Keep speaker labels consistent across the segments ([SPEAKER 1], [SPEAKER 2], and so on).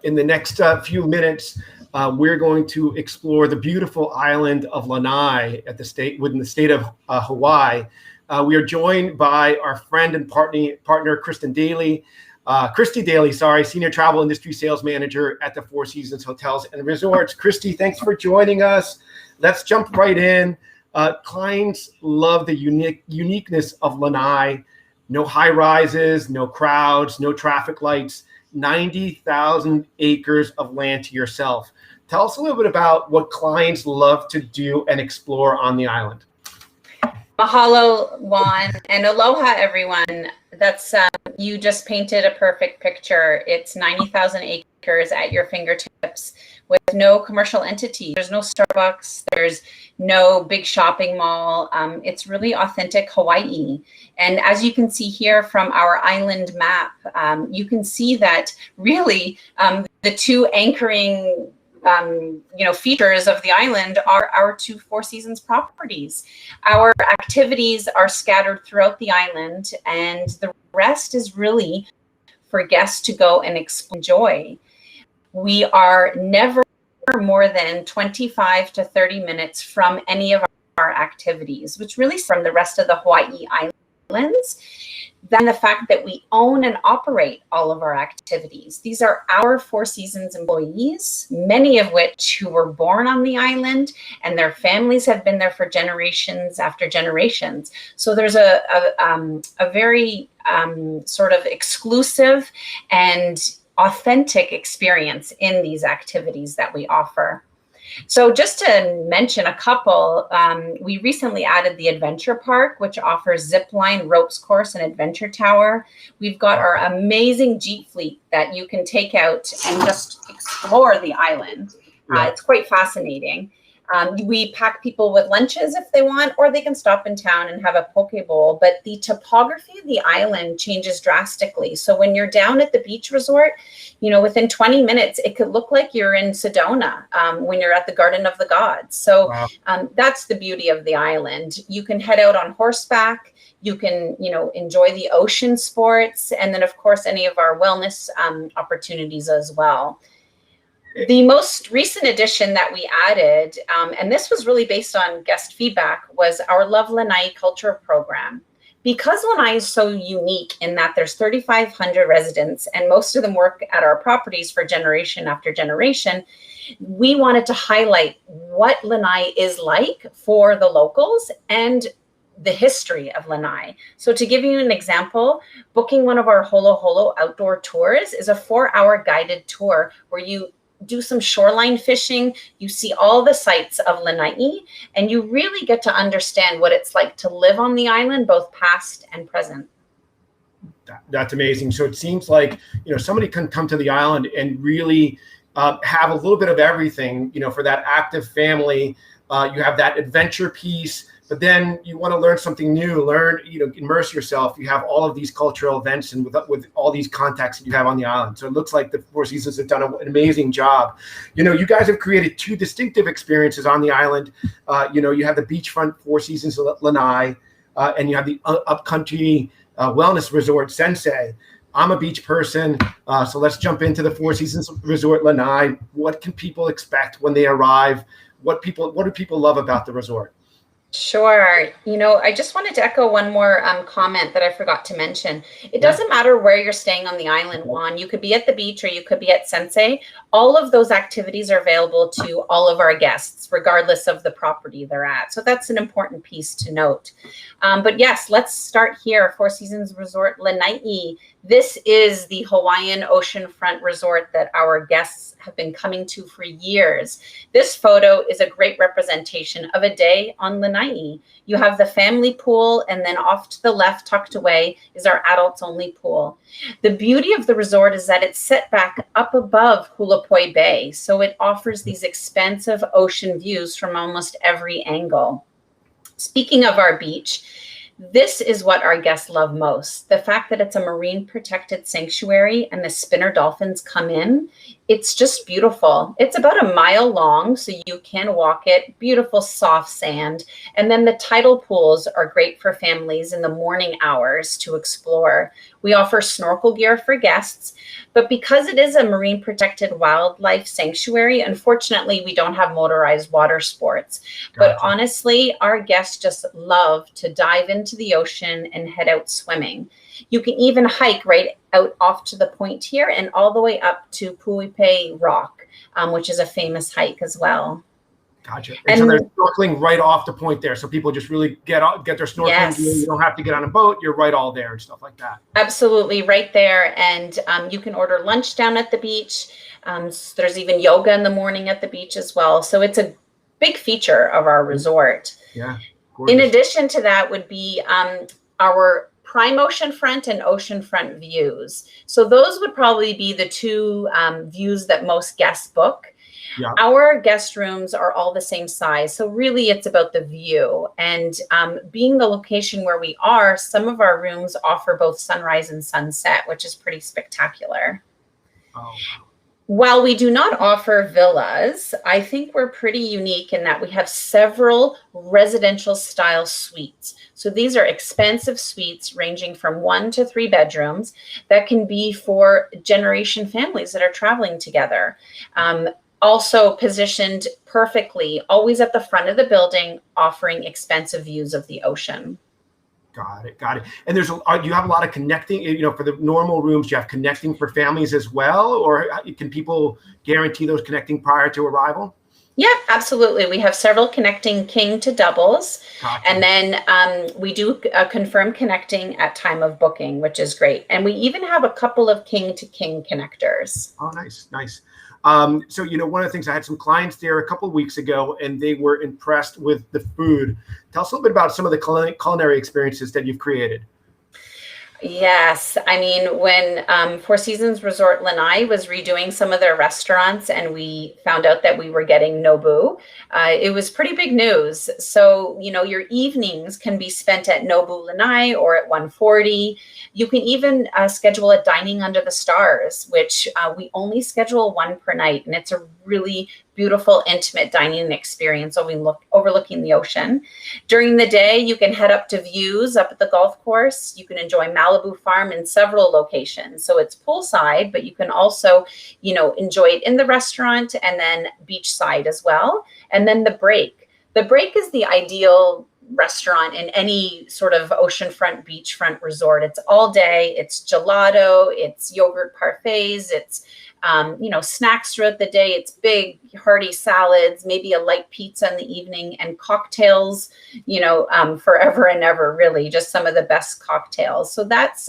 [SPEAKER 1] In the next few minutes, we're going to explore the beautiful island of Lanai within the state of Hawaii. We are joined by our friend and partner, Christy Daly, Senior Travel Industry Sales Manager at the Four Seasons Hotels and Resorts. Christy, thanks for joining us. Let's jump right in. Clients love the uniqueness of Lanai. No high rises, no crowds, no traffic lights. 90,000 acres of land to yourself. Tell us a little bit about what clients love to do and explore on the island.
[SPEAKER 2] Mahalo, Juan, and aloha, everyone. That's you just painted a perfect picture. It's 90,000 acres at your fingertips with no commercial entity. There's no Starbucks. There's no big shopping mall. It's really authentic Hawaii. And as you can see here from our island map, you can see that really the two anchoring features of the island are our two Four Seasons properties. Our activities are scattered throughout the island, and the rest is really for guests to go and enjoy. We are never more than 25 to 30 minutes from any of our activities, which really from the rest of the Hawaii Islands. Then the fact that we own and operate all of our activities. These are our Four Seasons employees, many of which who were born on the island, and their families have been there for generations after generations. So there's a very sort of exclusive and authentic experience in these activities that we offer. So just to mention a couple, we recently added the Adventure Park, which offers zip line, ropes course, and adventure tower. We've got our amazing Jeep fleet that you can take out and just explore the island. It's quite fascinating. We pack people with lunches if they want, or they can stop in town and have a poke bowl. But the topography of the island changes drastically. So when you're down at the beach resort, within 20 minutes, it could look like you're in Sedona when you're at the Garden of the Gods. So that's the beauty of the island. You can head out on horseback. You can, enjoy the ocean sports. And then, of course, any of our wellness opportunities as well. The most recent addition that we added, and this was really based on guest feedback, was our Love Lanai Culture Program. Because Lanai is so unique in that there's 3,500 residents and most of them work at our properties for generation after generation, we wanted to highlight what Lanai is like for the locals and the history of Lanai. So to give you an example, booking one of our Holo Holo outdoor tours is a 4-hour guided tour where you do some shoreline fishing, you see all the sights of Lanai, and you really get to understand what it's like to live on the island, both past and present.
[SPEAKER 1] That's amazing. So it seems like, somebody can come to the island and really have a little bit of everything, for that active family. You have that adventure piece, but then you want to learn something new, immerse yourself. You have all of these cultural events and with all these contacts that you have on the island. So it looks like the Four Seasons have done an amazing job. You guys have created two distinctive experiences on the island. You have the beachfront Four Seasons Lanai, and you have the upcountry wellness resort Sensei. I'm a beach person, so let's jump into the Four Seasons Resort Lanai. What can people expect when they arrive? What do people love about the resort?
[SPEAKER 2] Sure. I just wanted to echo one more comment that I forgot to mention. It doesn't matter where you're staying on the island, Juan. You could be at the beach or you could be at Sensei. All of those activities are available to all of our guests, regardless of the property they're at. So that's an important piece to note. But yes, let's start here. Four Seasons Resort Lanai. This is the Hawaiian oceanfront resort that our guests have been coming to for years. This photo is a great representation of a day on Lanai. You have the family pool, and then off to the left, tucked away, is our adults only pool. The beauty of the resort is that it's set back up above Hulapoi Bay, so it offers these expansive ocean views from almost every angle. Speaking of our beach, this is what our guests love most. The fact that it's a marine protected sanctuary and the spinner dolphins come in, it's just beautiful. It's about a mile long, so you can walk it. Beautiful soft sand. And then the tidal pools are great for families in the morning hours to explore. We offer snorkel gear for guests, but because it is a marine protected wildlife sanctuary, unfortunately, we don't have motorized water sports. But
[SPEAKER 1] Gotcha.
[SPEAKER 2] honestly, our guests just love to dive into the ocean and head out swimming. You can even hike right out off to the point here and all the way up to Puipe Rock, which is a famous hike as well.
[SPEAKER 1] Gotcha. And so
[SPEAKER 2] And
[SPEAKER 1] they're snorkeling right off the point there. So people just really get their snorkeling gear.
[SPEAKER 2] yes,
[SPEAKER 1] You don't have to get on a boat. You're right all there and stuff like that.
[SPEAKER 2] absolutely, right there. And you can order lunch down at the beach. There's even yoga in the morning at the beach as well. So it's a big feature of our resort.
[SPEAKER 1] Yeah.
[SPEAKER 2] In
[SPEAKER 1] Gorgeous.
[SPEAKER 2] addition to that would be our prime oceanfront and oceanfront views. So those would probably be the two views that most guests book.
[SPEAKER 1] Yeah.
[SPEAKER 2] Our guest rooms are all the same size. So really it's about the view. And being the location where we are, some of our rooms offer both sunrise and sunset, which is pretty spectacular.
[SPEAKER 1] Oh, wow.
[SPEAKER 2] While we do not offer villas, I think we're pretty unique in that we have several residential style suites. So these are expansive suites ranging from 1 to 3 bedrooms that can be for generation families that are traveling together. Also positioned perfectly, always at the front of the building, offering expansive views of the ocean.
[SPEAKER 1] Got it. Got it. And do you have a lot of connecting, for the normal rooms, do you have connecting for families as well? Or can people guarantee those connecting prior to arrival?
[SPEAKER 2] Yeah, absolutely. We have several connecting king to doubles.
[SPEAKER 1] Gotcha.
[SPEAKER 2] And then we do confirm connecting at time of booking, which is great. And we even have a couple of king to king connectors.
[SPEAKER 1] Oh, nice. Nice. So, one of the things, I had some clients there a couple of weeks ago, and they were impressed with the food. Tell us a little bit about some of the culinary experiences that you've created.
[SPEAKER 2] Yes. I mean, when Four Seasons Resort Lanai was redoing some of their restaurants and we found out that we were getting Nobu, it was pretty big news. So, your evenings can be spent at Nobu Lanai or at 140. You can even schedule a dining under the stars, which we only schedule 1 per night. And it's a really beautiful, intimate dining experience overlooking the ocean. During the day, you can head up to views up at the golf course. You can enjoy Malibu Farm in several locations. So it's poolside, but you can also, enjoy it in the restaurant and then beachside as well. And then the break. The break is the ideal restaurant in any sort of oceanfront, beachfront resort. It's all day. It's gelato. It's yogurt parfaits. It's snacks throughout the day. It's big, hearty salads, maybe a light pizza in the evening, and cocktails, forever and ever, really, just some of the best cocktails. So that's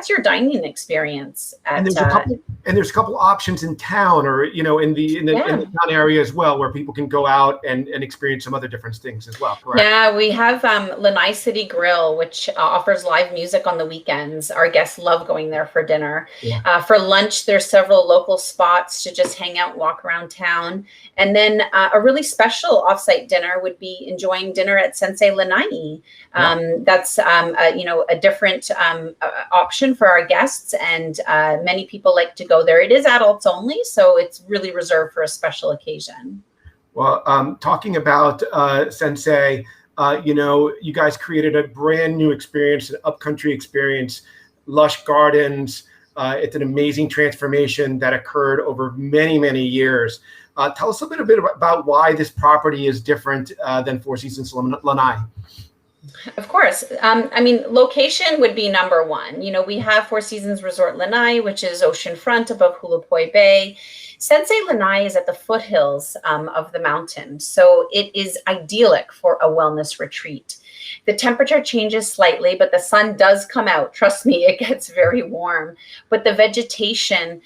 [SPEAKER 2] your dining experience. And
[SPEAKER 1] there's a couple options in town, or in the town area as well, where people can go out and experience some other different things as well. Correct?
[SPEAKER 2] Yeah, we have Lanai City Grill, which offers live music on the weekends. Our guests love going there for dinner. Yeah. For lunch, there's several local spots to just hang out, walk around town. And then a really special offsite dinner would be enjoying dinner at Sensei Lanai. That's a different option for our guests, and many people like to go there. It is adults only, so it's really reserved for a special occasion.
[SPEAKER 1] Well, talking about Sensei, you guys created a brand new experience, an upcountry experience, lush gardens. It's an amazing transformation that occurred over many, many years. Tell us a little bit about why this property is different than Four Seasons Lanai.
[SPEAKER 2] Of course. Location would be number one. We have Four Seasons Resort Lanai, which is oceanfront above Hulapoi Bay. Sensei Lanai is at the foothills of the mountain, so it is idyllic for a wellness retreat. The temperature changes slightly, but the sun does come out. Trust me, it gets very warm. But the vegetation,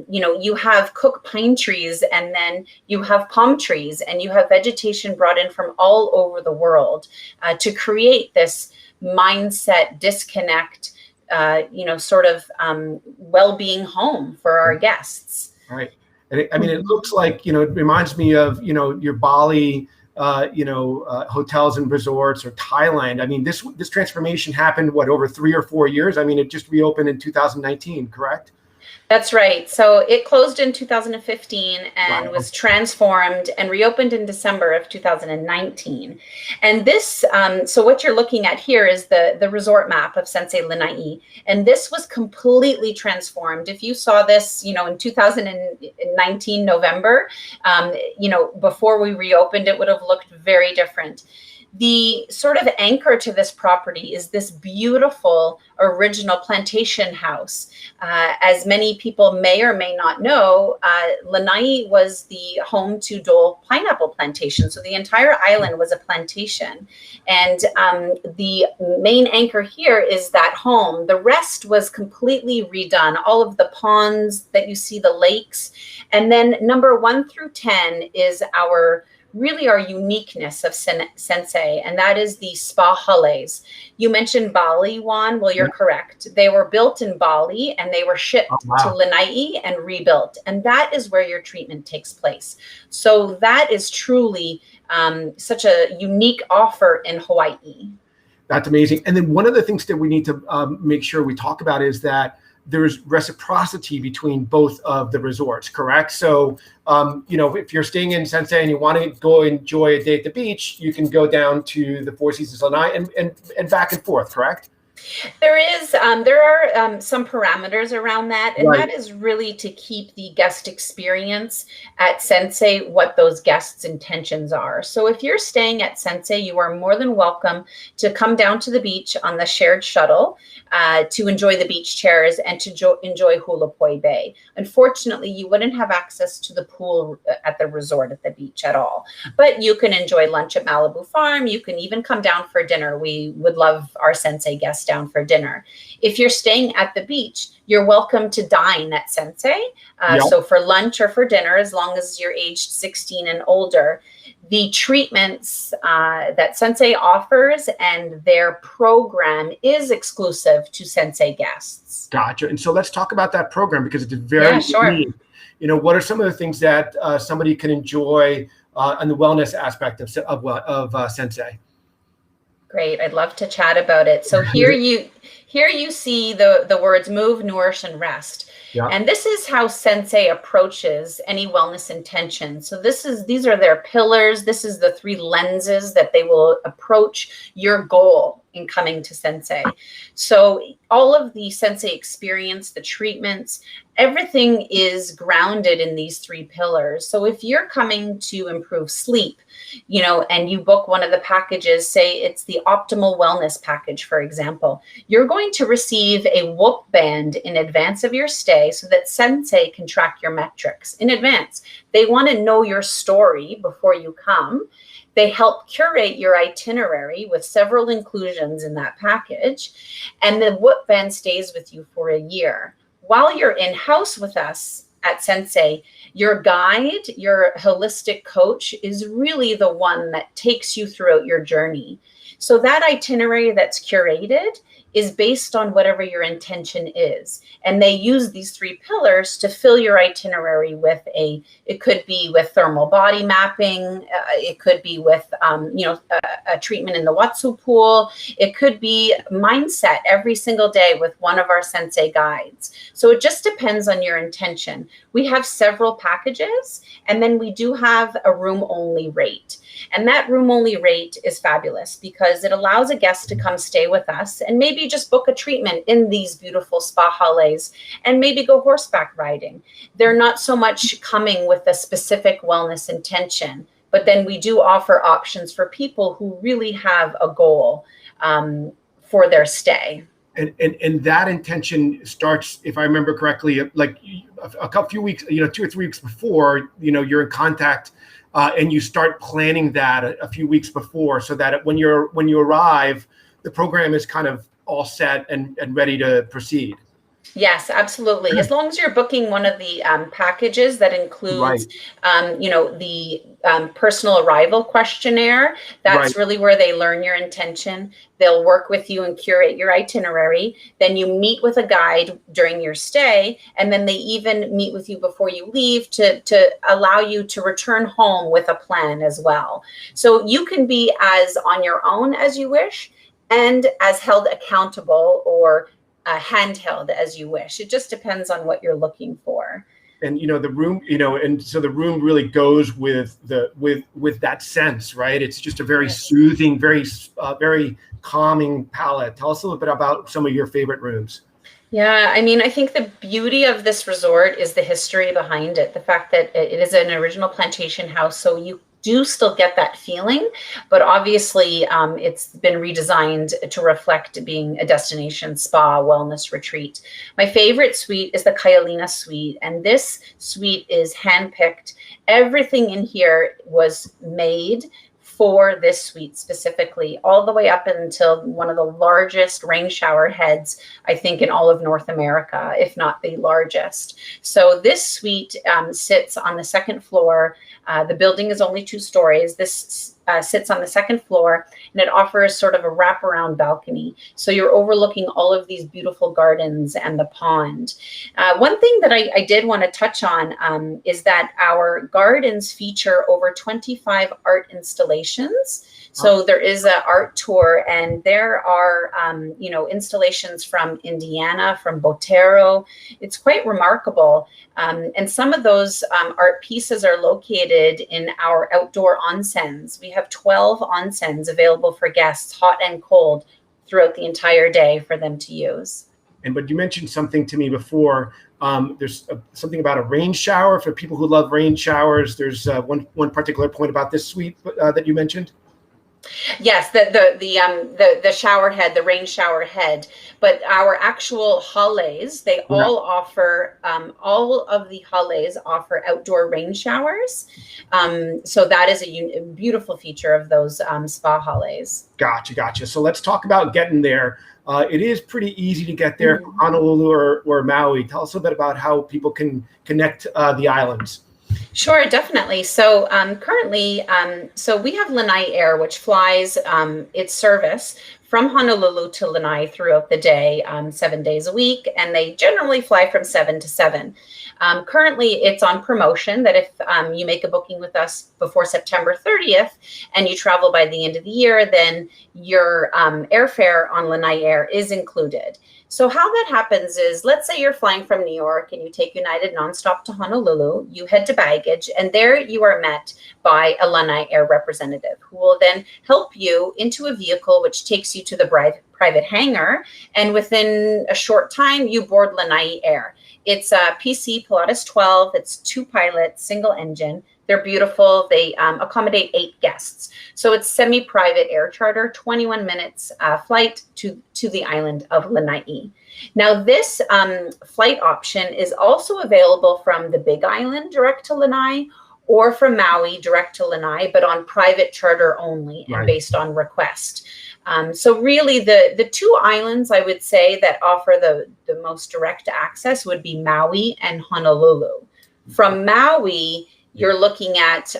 [SPEAKER 2] you have cook pine trees, and then you have palm trees, and you have vegetation brought in from all over the world to create this mindset disconnect, well-being home for our guests.
[SPEAKER 1] Right. And it looks like, it reminds me of, your Bali, hotels and resorts, or Thailand. This transformation happened, over 3 or 4 years? It just reopened in 2019, correct?
[SPEAKER 2] That's right. So it closed in 2015 and
[SPEAKER 1] Wow.
[SPEAKER 2] was transformed and reopened in December of 2019. And this, so what you're looking at here is the resort map of Sensei Lanai. And this was completely transformed. If you saw this, in 2019 November, before we reopened, it would have looked very different. The sort of anchor to this property is this beautiful original plantation house. As many people may or may not know, Lanai was the home to Dole pineapple plantation. So the entire island was a plantation. And the main anchor here is that home. The rest was completely redone. All of the ponds that you see, the lakes. And then number 1 through 10 is our uniqueness of Sensei, and that is the spa halles. You mentioned Bali, Juan. Well, you're correct. They were built in Bali and they were shipped to Lanai and rebuilt. And that is where your treatment takes place. So that is truly such a unique offer in Hawaii.
[SPEAKER 1] That's amazing. And then one of the things that we need to make sure we talk about is that there's reciprocity between both of the resorts, correct? So, if you're staying in Sensei and you want to go enjoy a day at the beach, you can go down to the Four Seasons Lanai and back and forth, correct?
[SPEAKER 2] There are some parameters around that, and that is really to keep the guest experience at Sensei what those guests' intentions are. So if you're staying at Sensei, you are more than welcome to come down to the beach on the shared shuttle to enjoy the beach chairs and to enjoy Hula Poi Bay. Unfortunately, you wouldn't have access to the pool at the resort at the beach at all, but you can enjoy lunch at Malibu Farm. You can even come down for dinner. We would love our Sensei guests down for dinner. If you're staying at the beach, you're welcome to dine at Sensei. So for lunch or for dinner, as long as you're aged 16 and older. The treatments that Sensei offers and their program is exclusive to Sensei guests.
[SPEAKER 1] Gotcha. And so let's talk about that program because it's very unique. What are some of the things that somebody can enjoy on the wellness aspect of Sensei?
[SPEAKER 2] Great. I'd love to chat about it. So here you see the words move, nourish, and rest. Yeah. And this is how Sensei approaches any wellness intention. So these are their pillars. This is the 3 lenses that they will approach your goal in coming to Sensei. So all of the Sensei experience, the treatments, everything is grounded in these 3 pillars. So if you're coming to improve sleep, and you book one of the packages, say it's the optimal wellness package, for example, you're going to receive a Whoop band in advance of your stay so that Sensei can track your metrics in advance. They want to know your story before you come. They help curate your itinerary with several inclusions in that package. And the Whoop band stays with you for a year. While you're in-house with us at Sensei, your guide, your holistic coach is really the one that takes you throughout your journey. So that itinerary that's curated is based on whatever your intention is. And they use these 3 pillars to fill your itinerary with it could be with thermal body mapping. It could be with, a treatment in the Watsu pool. It could be mindset every single day with one of our Sensei guides. So it just depends on your intention. We have several packages, and then we do have a room only rate. And that room only rate is fabulous because it allows a guest to come stay with us and maybe just book a treatment in these beautiful spa halles and maybe go horseback riding. They're not so much coming with a specific wellness intention, but then we do offer options for people who really have a goal for their stay.
[SPEAKER 1] And that intention starts, if I remember correctly, like a few weeks, 2 or 3 weeks before, you're in contact. And you start planning that a few weeks before so that when you arrive, the program is kind of all set and ready to proceed.
[SPEAKER 2] Yes, absolutely. As long as you're booking one of the packages that includes, the personal arrival questionnaire, that's really where they learn your intention. They'll work with you and curate your itinerary. Then you meet with a guide during your stay, and then they even meet with you before you leave to allow you to return home with a plan as well. So you can be as on your own as you wish and as held accountable or handheld as you wish. It just depends on what you're looking for.
[SPEAKER 1] And the room, and so the room really goes with that sense, right? It's just a very soothing, very calming palette. Tell us a little bit about some of your favorite rooms.
[SPEAKER 2] Yeah, I mean, I think the beauty of this resort is the history behind it. The fact that it is an original plantation house, so you do still get that feeling, but obviously it's been redesigned to reflect being a destination spa wellness retreat. My favorite suite is the Kaialina suite, and this suite is handpicked. Everything in here was made for this suite specifically, all the way up until one of the largest rain shower heads, I think, in all of North America, if not the largest. So this suite sits on the second floor. The building is only 2 stories. This sits on the second floor, and it offers sort of a wraparound balcony. So you're overlooking all of these beautiful gardens and the pond. One thing that I did want to touch on is that our gardens feature over 25 art installations. So there is an art tour, and there are, installations from Indiana, from Botero. It's quite remarkable. And some of those art pieces are located in our outdoor onsens. We have 12 onsens available for guests, hot and cold, throughout the entire day for them to use.
[SPEAKER 1] But you mentioned something to me before. There's something about a rain shower for people who love rain showers. There's one particular point about this suite that you mentioned.
[SPEAKER 2] Yes, the shower head, the rain shower head, but our actual hallés, they all offer, all of the hallés offer outdoor rain showers. So that is a beautiful feature of those spa hallés.
[SPEAKER 1] Gotcha. So let's talk about getting there. It is pretty easy to get there from Honolulu or Maui. Tell us a bit about how people can connect the islands.
[SPEAKER 2] Sure, definitely. So currently, so we have Lanai Air, which flies its service from Honolulu to Lanai throughout the day, 7 days a week, and they generally fly from 7 to 7. Currently, it's on promotion that if you make a booking with us before September 30th and you travel by the end of the year, then your airfare on Lanai Air is included. So how that happens is, let's say you're flying from New York and you take United nonstop to Honolulu, you head to baggage, and there you are met by a Lanai Air representative who will then help you into a vehicle which takes you to the private hangar, and within a short time you board Lanai Air. It's a PC Pilatus 12, it's 2 pilots, single engine. They're beautiful. They accommodate 8 guests. So it's semi-private air charter, 21 minutes flight to the island of Lanai. Now this flight option is also available from the Big Island direct to Lanai, or from Maui direct to Lanai, but on private charter only and based on request. So really the 2 islands I would say that offer the most direct access would be Maui and Honolulu. From Maui, you're looking at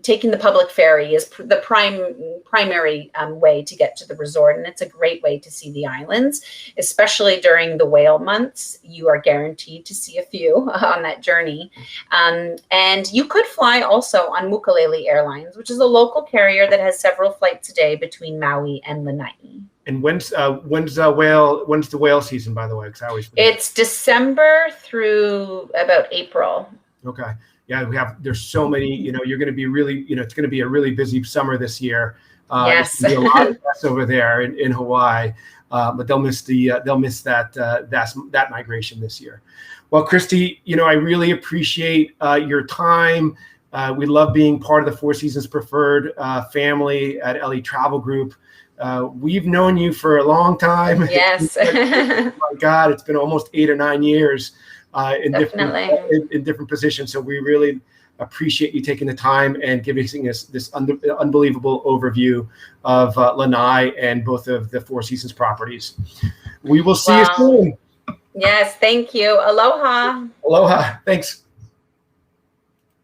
[SPEAKER 2] taking the public ferry is the primary way to get to the resort. And it's a great way to see the islands, especially during the whale months. You are guaranteed to see a few on that journey. And you could fly also on Mukulele Airlines, which is a local carrier that has several flights a day between Maui and Lanai.
[SPEAKER 1] And when's the whale season, by the way? Because I always forget.
[SPEAKER 2] It's December through about April.
[SPEAKER 1] Okay. Yeah, there's so many, you're going to be really, it's going to be a really busy summer this year.
[SPEAKER 2] Yes.
[SPEAKER 1] There's gonna be a lot of guests over there in Hawaii, but they'll miss that migration this year. Well, Christy, I really appreciate your time. We love being part of the Four Seasons Preferred family at LE Travel Group. We've known you for a long time.
[SPEAKER 2] Yes.
[SPEAKER 1] Oh my God, it's been almost 8 or 9 years. In different positions. So we really appreciate you taking the time and giving us this unbelievable overview of Lanai and both of the Four Seasons properties. We will see you soon.
[SPEAKER 2] Yes, thank you. Aloha.
[SPEAKER 1] Aloha. Thanks.